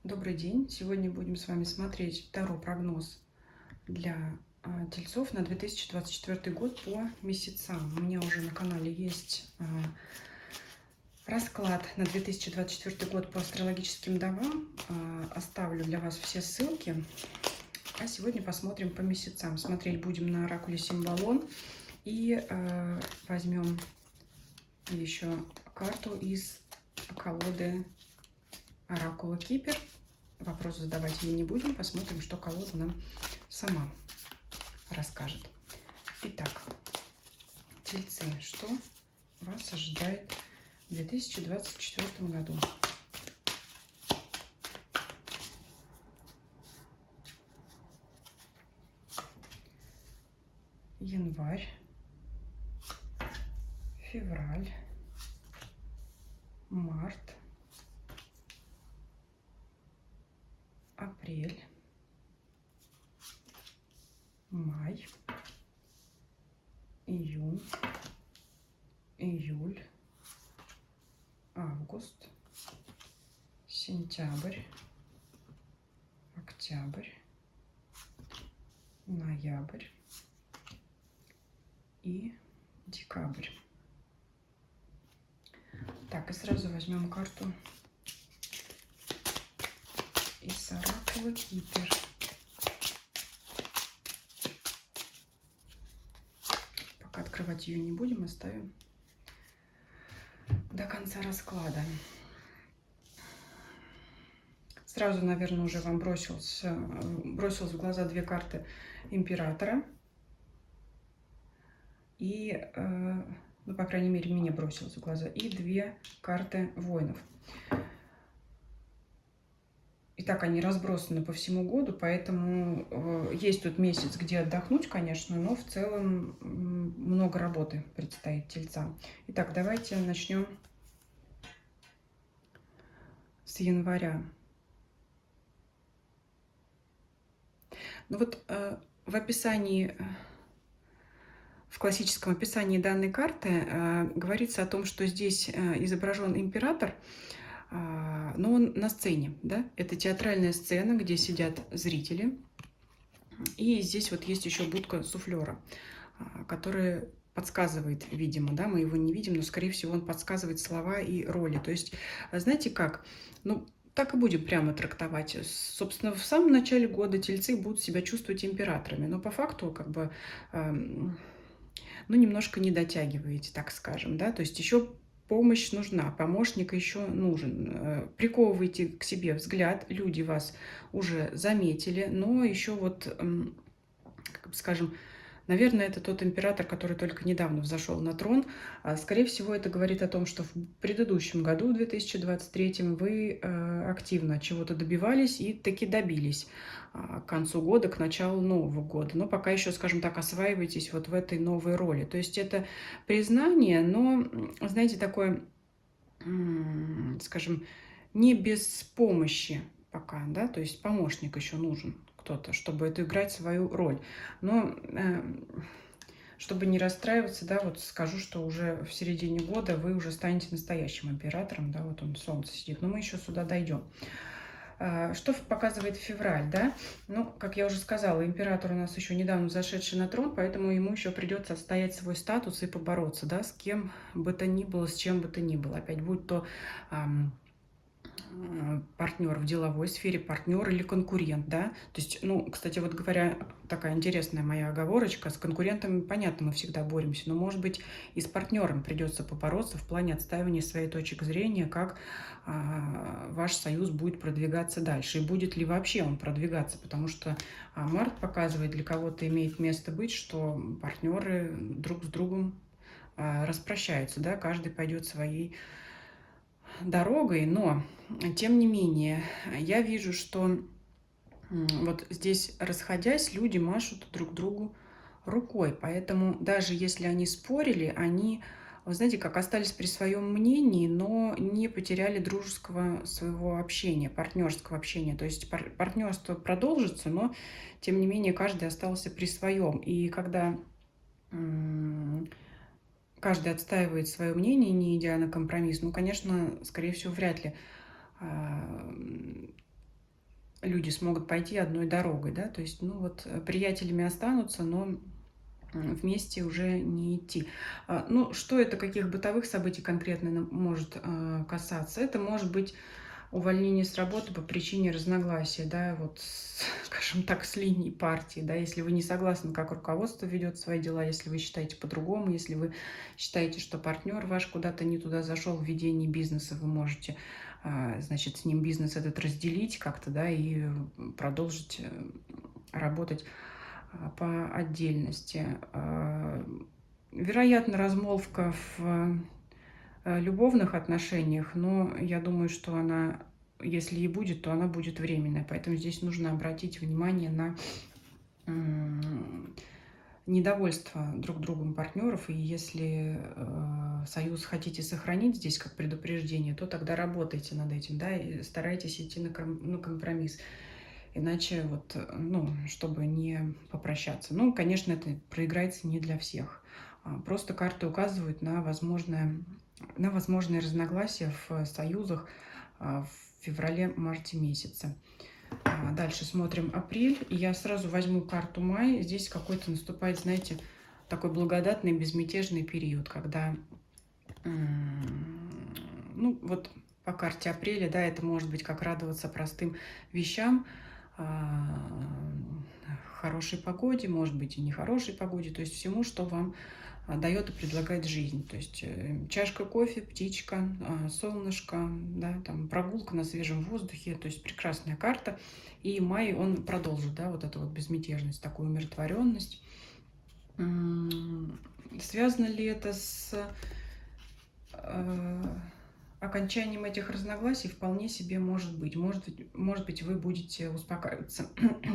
Добрый день! Сегодня будем с вами смотреть второй прогноз для тельцов на 2024 год по месяцам. У меня уже на канале есть расклад на 2024 год по астрологическим домам. Оставлю для вас все ссылки. А сегодня посмотрим по месяцам. Смотреть будем на оракуле Символон. И возьмем еще карту из колоды оракула Кипер. Вопросы задавать ей не будем. Посмотрим, что колода нам сама расскажет. Итак, тельцы, что вас ожидает в 2024 году? Январь, февраль, март, апрель, май, июнь, июль, август, сентябрь, октябрь, ноябрь и декабрь. Так, и сразу возьмем карту из оракула Кипер. Пока открывать ее не будем, оставим до конца расклада. Сразу, наверное, уже вам бросилось в глаза две карты императора. И, ну, по крайней мере, мне бросилось в глаза. И две карты воинов. Итак, они разбросаны по всему году, поэтому есть тут месяц, где отдохнуть, конечно, но в целом много работы предстоит тельцам. Итак, давайте начнем с января. Ну вот в описании, в классическом описании данной карты говорится о том, что здесь изображен император, но он на сцене, да? Это театральная сцена, где сидят зрители. И здесь вот есть еще будка суфлера, который подсказывает, видимо, да, мы его не видим, но, скорее всего, он подсказывает слова и роли. То есть, знаете как, ну, так и будем прямо трактовать. Собственно, в самом начале года тельцы будут себя чувствовать императорами, но по факту, как бы, ну, немножко не дотягиваете, так скажем, да, то есть еще помощь нужна, помощник еще нужен. Приковывайте к себе взгляд, люди вас уже заметили, но еще вот, как бы скажем, наверное, это тот император, который только недавно взошел на трон. Скорее всего, это говорит о том, что в предыдущем году, в 2023, вы активно чего-то добивались и таки добились к концу года, к началу нового года. Но пока еще, скажем так, осваиваетесь вот в этой новой роли. То есть это признание, но, знаете, такое, скажем, не без помощи пока, да, то есть помощник еще нужен кто-то, чтобы это играть свою роль. Но чтобы не расстраиваться, да, вот скажу, что уже в середине года вы уже станете настоящим императором, да, вот он, солнце сидит, но мы еще сюда дойдем. Что показывает февраль, да? Ну, как я уже сказала, император у нас еще недавно зашедший на трон, поэтому ему еще придется отстоять свой статус и побороться, да, с кем бы то ни было, с чем бы то ни было. Опять будь то партнер в деловой сфере, партнер или конкурент, да. То есть, ну, кстати, вот говоря, такая интересная моя оговорочка, с конкурентами, понятно, мы всегда боремся, но, может быть, и с партнером придется побороться в плане отстаивания своей точки зрения, как ваш союз будет продвигаться дальше, и будет ли вообще он продвигаться, потому что март показывает, для кого-то имеет место быть, что партнеры друг с другом распрощаются, да, каждый пойдет своей дорогой, но тем не менее я вижу, что вот здесь, расходясь, люди машут друг другу рукой, поэтому даже если они спорили, они, вы знаете, как остались при своем мнении, но не потеряли дружеского своего общения, партнерского общения. То есть партнерство продолжится, но тем не менее каждый остался при своем. И когда каждый отстаивает свое мнение, не идя на компромисс, ну, конечно, скорее всего, вряд ли люди смогут пойти одной дорогой, да, то есть, ну вот, приятелями останутся, но вместе уже не идти. Ну, что это, каких бытовых событий конкретно может касаться? Это может быть увольнение с работы по причине разногласия, да, вот, скажем так, с линией партии, да, если вы не согласны, как руководство ведет свои дела, если вы считаете по-другому, если вы считаете, что партнер ваш куда-то не туда зашел в ведении бизнеса, вы можете, значит, с ним бизнес этот разделить как-то, да, и продолжить работать по отдельности. Вероятно, размолвка в любовных отношениях, но я думаю, что она, если и будет, то она будет временная. Поэтому здесь нужно обратить внимание на недовольство друг другом партнеров. И если союз хотите сохранить здесь как предупреждение, то тогда работайте над этим, да, и старайтесь идти на компромисс. Иначе вот, ну, чтобы не попрощаться. Ну, конечно, это проиграется не для всех. Просто карты указывают на возможные разногласия в союзах в феврале-марте месяце. Дальше смотрим апрель. И я сразу возьму карту май. Здесь какой-то наступает, знаете, такой благодатный, безмятежный период, когда, ну, вот по карте апреля, да, это может быть как радоваться простым вещам, хорошей погоде, может быть и нехорошей погоде, то есть всему, что вам дает и предлагает жизнь. То есть чашка кофе, птичка, солнышко, да, там прогулка на свежем воздухе, то есть прекрасная карта. И май он продолжит, да, вот эту вот безмятежность, такую умиротворенность. Связано ли это с окончанием этих разногласий? Вполне себе может быть. Может быть, вы будете успокаиваться,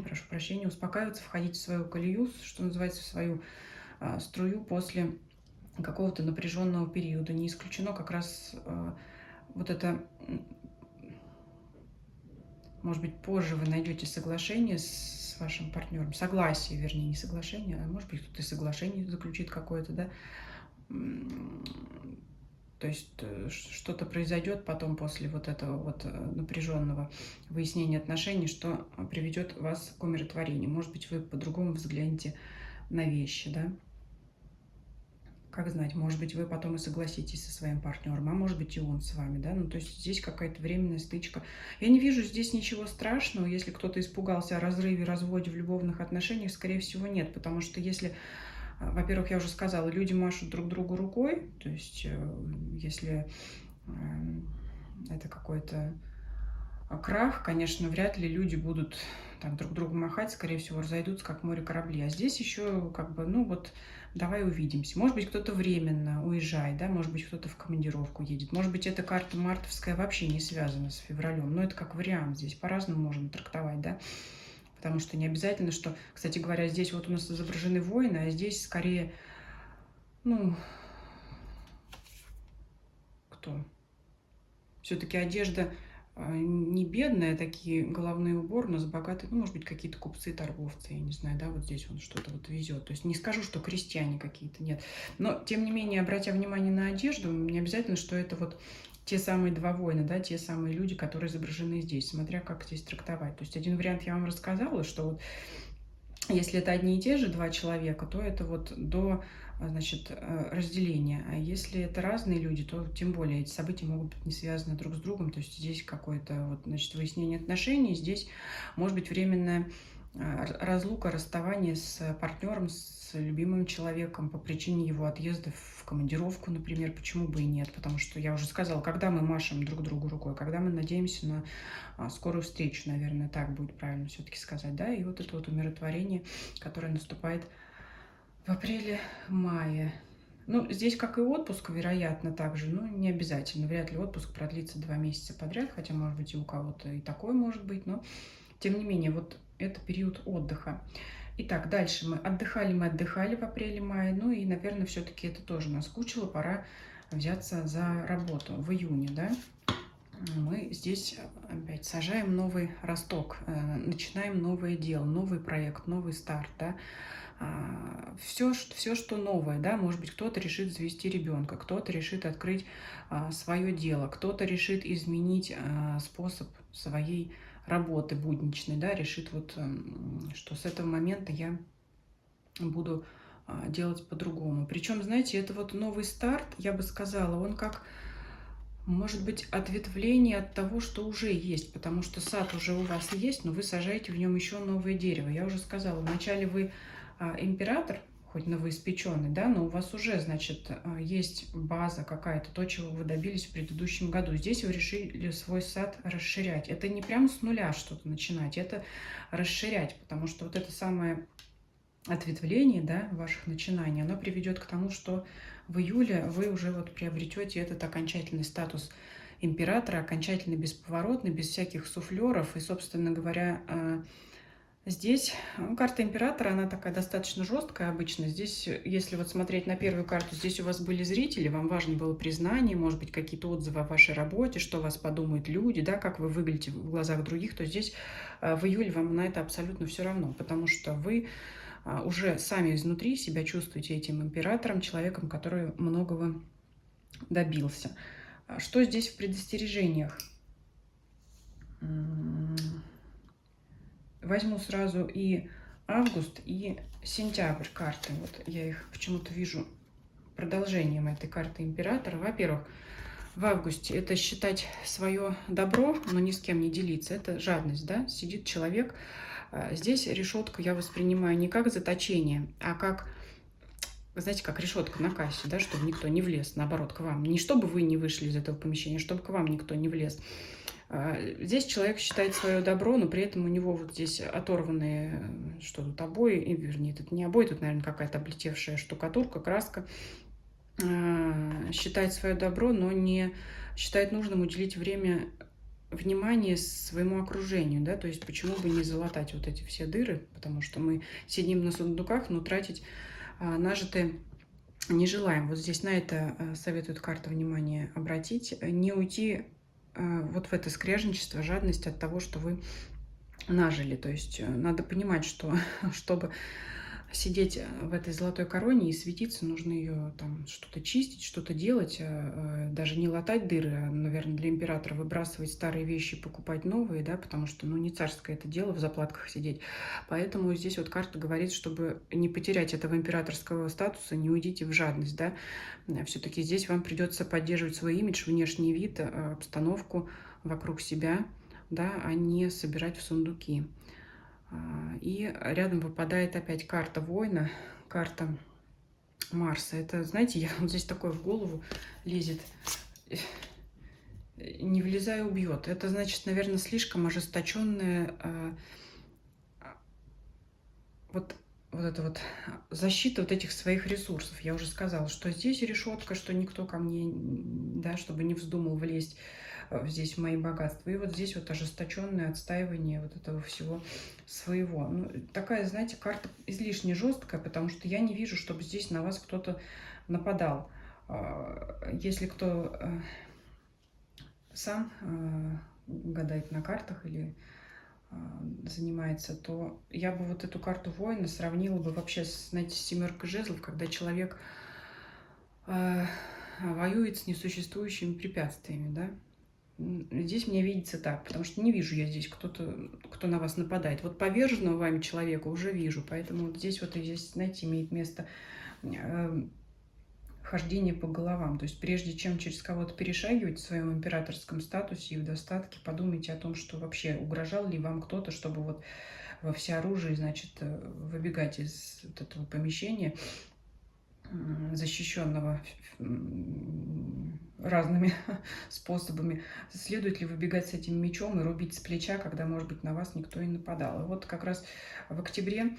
прошу прощения, успокаиваться, входить в свою колею, что называется, в свою струю после какого-то напряженного периода. Не исключено как раз вот это, может быть, позже вы найдете соглашение с вашим партнером, согласие, вернее, не соглашение, а может быть, кто-то и соглашение заключит какое-то, да. То есть что-то произойдет потом после вот этого вот напряженного выяснения отношений, что приведет вас к умиротворению. Может быть, вы по-другому взглянете на вещи, да. Как знать, может быть, вы потом и согласитесь со своим партнером, а может быть и он с вами, да, ну, то есть здесь какая-то временная стычка. Я не вижу здесь ничего страшного, если кто-то испугался о разрыве, разводе в любовных отношениях, скорее всего, нет, потому что если, во-первых, я уже сказала, люди машут друг другу рукой, то есть если это какой-то крах, конечно, вряд ли люди будут там друг другу махать, скорее всего, разойдутся, как море корабли. А здесь еще как бы, ну вот, давай увидимся. Может быть, кто-то временно уезжает, да, может быть, кто-то в командировку едет. Может быть, эта карта мартовская вообще не связана с февралем. Но это как вариант, здесь по-разному можно трактовать, да. Потому что не обязательно, что, кстати говоря, здесь вот у нас изображены воины, а здесь скорее, ну, кто? Все-таки одежда не бедная, такие головные уборы, но с богатой, ну, может быть, какие-то купцы, торговцы, я не знаю, да, вот здесь он что-то вот везет. То есть не скажу, что крестьяне какие-то, нет. Но, тем не менее, обратя внимание на одежду, не обязательно, что это вот те самые два воина, да, те самые люди, которые изображены здесь, смотря как здесь трактовать. То есть один вариант я вам рассказала, что вот если это одни и те же два человека, то это вот до, значит, разделения. А если это разные люди, то тем более эти события могут быть не связаны друг с другом. То есть здесь какое-то вот, значит, выяснение отношений, здесь может быть временная разлука, расставание с партнером, с любимым человеком по причине его отъезда в командировку, например. Почему бы и нет? Потому что я уже сказала, когда мы машем друг другу рукой, когда мы надеемся на скорую встречу, наверное, так будет правильно все-таки сказать, да, и вот это вот умиротворение, которое наступает в апреле-мае. Ну, здесь, как и отпуск, вероятно, также, но не обязательно. Вряд ли отпуск продлится 2 месяца подряд, хотя, может быть, и у кого-то и такое может быть, но, тем не менее, вот это период отдыха. Итак, дальше мы отдыхали в апреле-мае, ну и, наверное, все-таки это тоже наскучило, пора взяться за работу в июне, да. Мы здесь опять сажаем новый росток, начинаем новое дело, новый проект, новый старт, да. Все, что новое, да, может быть, кто-то решит завести ребенка, кто-то решит открыть свое дело, кто-то решит изменить способ своей работы будничной, да, решит вот, что с этого момента я буду делать по-другому. Причем, знаете, это вот новый старт, я бы сказала, он как, может быть, ответвление от того, что уже есть, потому что сад уже у вас есть, но вы сажаете в нем еще новое дерево. Я уже сказала, вначале вы император, хоть новоиспеченный, да, но у вас уже, значит, есть база какая-то, то, чего вы добились в предыдущем году. Здесь вы решили свой сад расширять. Это не прямо с нуля что-то начинать, это расширять, потому что вот это самое ответвление, да, ваших начинаний, оно приведет к тому, что в июле вы уже вот приобретете этот окончательный статус императора, окончательно бесповоротный, без всяких суфлеров. И, собственно говоря, здесь карта императора, она такая достаточно жесткая обычно. Здесь, если вот смотреть на первую карту, здесь у вас были зрители, вам важно было признание, может быть, какие-то отзывы о вашей работе, что о вас подумают люди, да, как вы выглядите в глазах других, то здесь в июле вам на это абсолютно все равно, потому что вы уже сами изнутри себя чувствуете этим императором, человеком, который многого добился. Что здесь в предостережениях? Возьму сразу и август, и сентябрь карты. Вот я их почему-то вижу продолжением этой карты императора. Во-первых, в августе это считать свое добро, но ни с кем не делиться. Это жадность, да? Сидит человек. Здесь решетку я воспринимаю не как заточение, а как, знаете, как решетка на кассе, да, чтобы никто не влез, наоборот, к вам. Не чтобы вы не вышли из этого помещения, чтобы к вам никто не влез. Здесь человек считает свое добро, но при этом у него вот здесь оторванные, что тут, обои, и, вернее, тут не обои, тут, наверное, какая-то облетевшая штукатурка, краска. Считает свое добро, но не считает нужным уделить внимание своему окружению, да, то есть почему бы не залатать вот эти все дыры, потому что мы сидим на сундуках, но тратить нажитое не желаем. Вот здесь на это советует карта внимание обратить, не уйти вот в это скряжничество, жадность от того, что вы нажили. То есть надо понимать, что чтобы сидеть в этой золотой короне и светиться, нужно ее там что-то чистить, что-то делать, даже не латать дыры, а, наверное, для императора выбрасывать старые вещи, покупать новые, да, потому что, ну, не царское это дело в заплатках сидеть. Поэтому здесь вот карта говорит, чтобы не потерять этого императорского статуса, не уйдите в жадность, да. Все-таки здесь вам придется поддерживать свой имидж, внешний вид, обстановку вокруг себя, да, а не собирать в сундуки. И рядом выпадает опять карта воина, карта Марса. Это, знаете, я вот здесь такое в голову лезет. Не влезая, убьет. Это значит, наверное, слишком ожесточенная вот эта вот защита вот этих своих ресурсов. Я уже сказала, что здесь решетка, что никто ко мне, да, чтобы не вздумал влезть здесь в мои богатства. И вот здесь вот ожесточенное отстаивание вот этого всего своего. Ну, такая, знаете, карта излишне жесткая, потому что я не вижу, чтобы здесь на вас кто-то нападал. Если кто сам гадает на картах или занимается, то я бы вот эту карту воина сравнила бы вообще с, знаете, с семеркой жезлов, когда человек воюет с несуществующими препятствиями, да. Здесь мне видится так, потому что не вижу я здесь кто на вас нападает. Вот поверженного вами человека уже вижу, поэтому вот здесь вот, здесь, знаете, имеет место хождение по головам. То есть прежде чем через кого-то перешагивать в своем императорском статусе и в достатке, подумайте о том, что вообще угрожал ли вам кто-то, чтобы вот во всеоружии, значит, выбегать из вот этого помещения, защищенного разными способами. Следует ли выбегать с этим мечом и рубить с плеча, когда, может быть, на вас никто и нападал. И вот как раз в октябре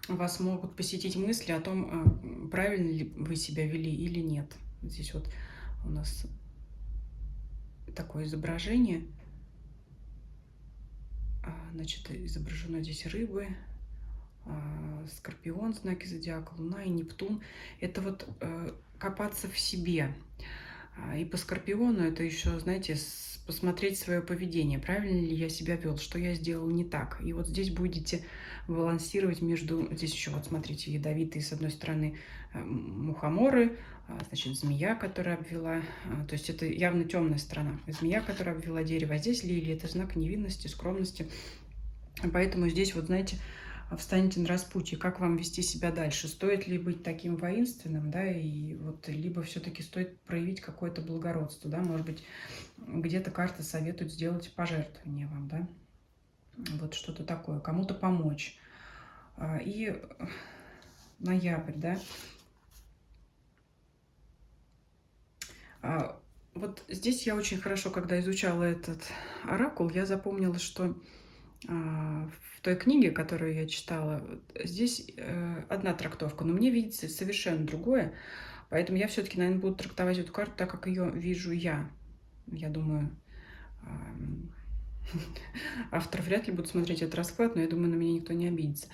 вас могут посетить мысли о том, правильно ли вы себя вели или нет. Здесь вот у нас такое изображение. Значит, изображено здесь рыбы, Скорпион, знаки зодиака, Луна и Нептун. Это вот копаться в себе. И по Скорпиону это еще, знаете, посмотреть свое поведение, правильно ли я себя вел, что я сделал не так. И вот здесь будете балансировать между... Здесь еще, вот смотрите, ядовитые, с одной стороны, мухоморы, значит, змея, которая обвела... То есть это явно темная сторона. Змея, которая обвела дерево. А здесь лилия, это знак невинности, скромности. Поэтому здесь, вот знаете, встанете на распутье, как вам вести себя дальше, стоит ли быть таким воинственным, да, и вот, либо все-таки стоит проявить какое-то благородство, да, может быть, где-то карта советует сделать пожертвование вам, да, вот что-то такое, кому-то помочь. И ноябрь, да, вот здесь я очень хорошо, когда изучала этот оракул, я запомнила, что в той книге, которую я читала, здесь одна трактовка, но мне видится совершенно другое. Поэтому я все-таки, наверное, буду трактовать эту карту так, как ее вижу я. Я думаю, ам, автор вряд ли будет смотреть этот расклад, но я думаю, на меня никто не обидится.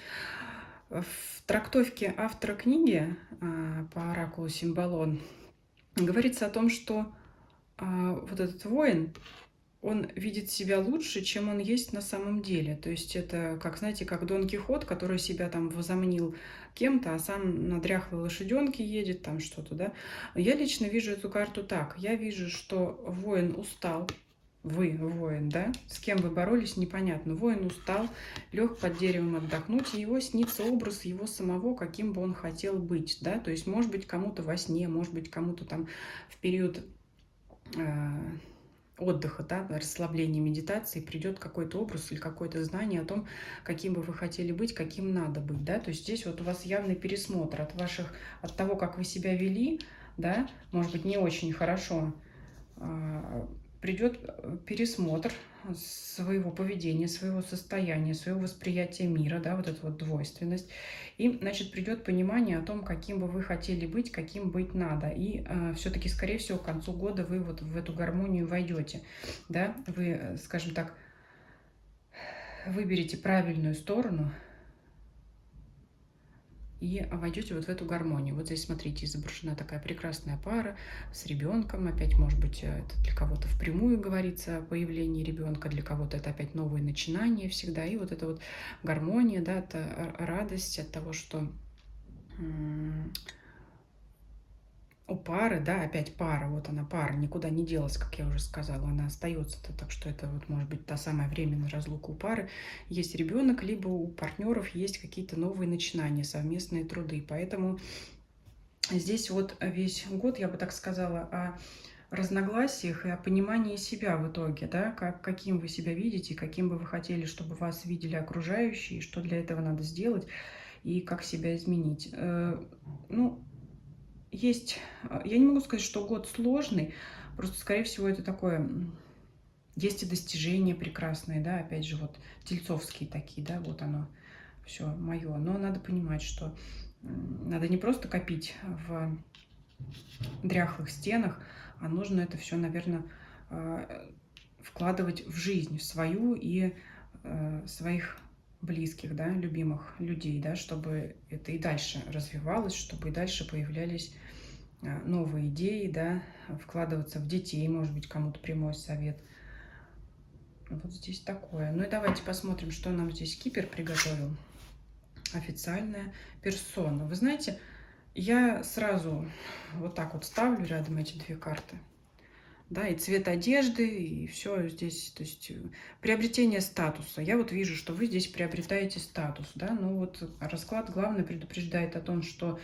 В трактовке автора книги по оракулу Символон говорится о том, что вот этот воин, он видит себя лучше, чем он есть на самом деле. То есть это, как, знаете, как Дон Кихот, который себя там возомнил кем-то, а сам на дряхлой лошаденке едет, там что-то, да. Я лично вижу эту карту так. Я вижу, что воин устал. Вы воин, да? С кем вы боролись, непонятно. Воин устал, лег под деревом отдохнуть, и его снится образ его самого, каким бы он хотел быть, да. То есть, может быть, кому-то во сне, может быть, кому-то там в период отдыха, да, расслабления, медитации придет какой-то образ или какое-то знание о том, каким бы вы хотели быть, каким надо быть, да, то есть здесь вот у вас явный пересмотр от того, как вы себя вели, да, может быть, не очень хорошо, придет пересмотр своего поведения, своего состояния, своего восприятия мира, да, вот эта вот двойственность. И, значит, придет понимание о том, каким бы вы хотели быть, каким быть надо. И все-таки, скорее всего, к концу года вы вот в эту гармонию войдете, да, вы, скажем так, выберете правильную сторону, и войдете вот в эту гармонию. Вот здесь, смотрите, изображена такая прекрасная пара с ребенком. Опять, может быть, это для кого-то впрямую говорится о появлении ребенка, для кого-то это опять новые начинания всегда. И вот эта вот гармония, да, это радость от того, что у пары, да, опять пара, вот она пара, никуда не делась, как я уже сказала, она остается, так что это вот может быть та самая временная разлука у пары. Есть ребенок, либо у партнеров есть какие-то новые начинания, совместные труды. Поэтому здесь вот весь год, я бы так сказала, о разногласиях и о понимании себя в итоге, да, каким вы себя видите, каким бы вы хотели, чтобы вас видели окружающие, что для этого надо сделать и как себя изменить. Ну, есть, я не могу сказать, что год сложный, просто, скорее всего, это такое, есть и достижения прекрасные, да, опять же, вот тельцовские такие, да, вот оно все мое. Но надо понимать, что надо не просто копить в дряхлых стенах, а нужно это все, наверное, вкладывать в жизнь, в свою и своих близких, да, любимых людей, да, чтобы это и дальше развивалось, чтобы и дальше появлялись новые идеи, да, вкладываться в детей, может быть, кому-то прямой совет. Вот здесь такое. Ну и давайте посмотрим, что нам здесь Кипер приготовил. Официальная персона. Вы знаете, я сразу вот так вот ставлю рядом эти две карты. Да, и цвет одежды, и все здесь, то есть приобретение статуса. Я вот вижу, что вы здесь приобретаете статус, да, ну вот расклад главное предупреждает о том, что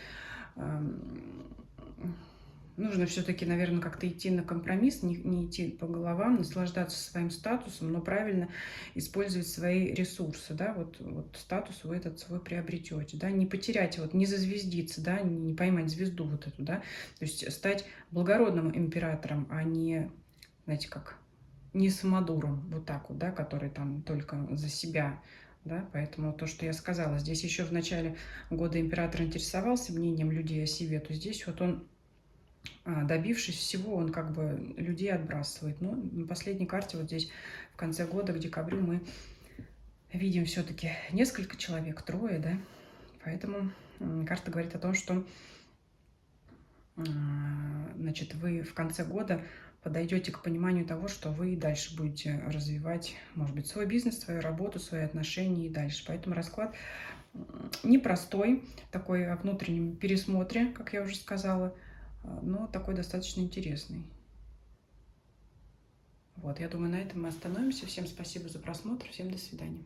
нужно все-таки, наверное, как-то идти на компромисс, не идти по головам, наслаждаться своим статусом, но правильно использовать свои ресурсы, да, вот статус вы этот свой приобретете, да, не потерять, вот не зазвездиться, да, не поймать звезду вот эту, да, то есть стать благородным императором, а не, знаете, как, не самодуром, вот так вот, да, который там только за себя, да, поэтому то, что я сказала, здесь еще в начале года император интересовался мнением людей о себе, то здесь вот он, добившись всего, он как бы людей отбрасывает. Но на последней карте вот здесь в конце года, к декабрю, мы видим все-таки несколько человек, трое, да. Поэтому карта говорит о том, что значит, вы в конце года подойдете к пониманию того, что вы дальше будете развивать, может быть, свой бизнес, свою работу, свои отношения и дальше. Поэтому расклад непростой, такой о внутреннем пересмотре, как я уже сказала, но такой достаточно интересный. Вот, я думаю, на этом мы остановимся. Всем спасибо за просмотр, всем до свидания.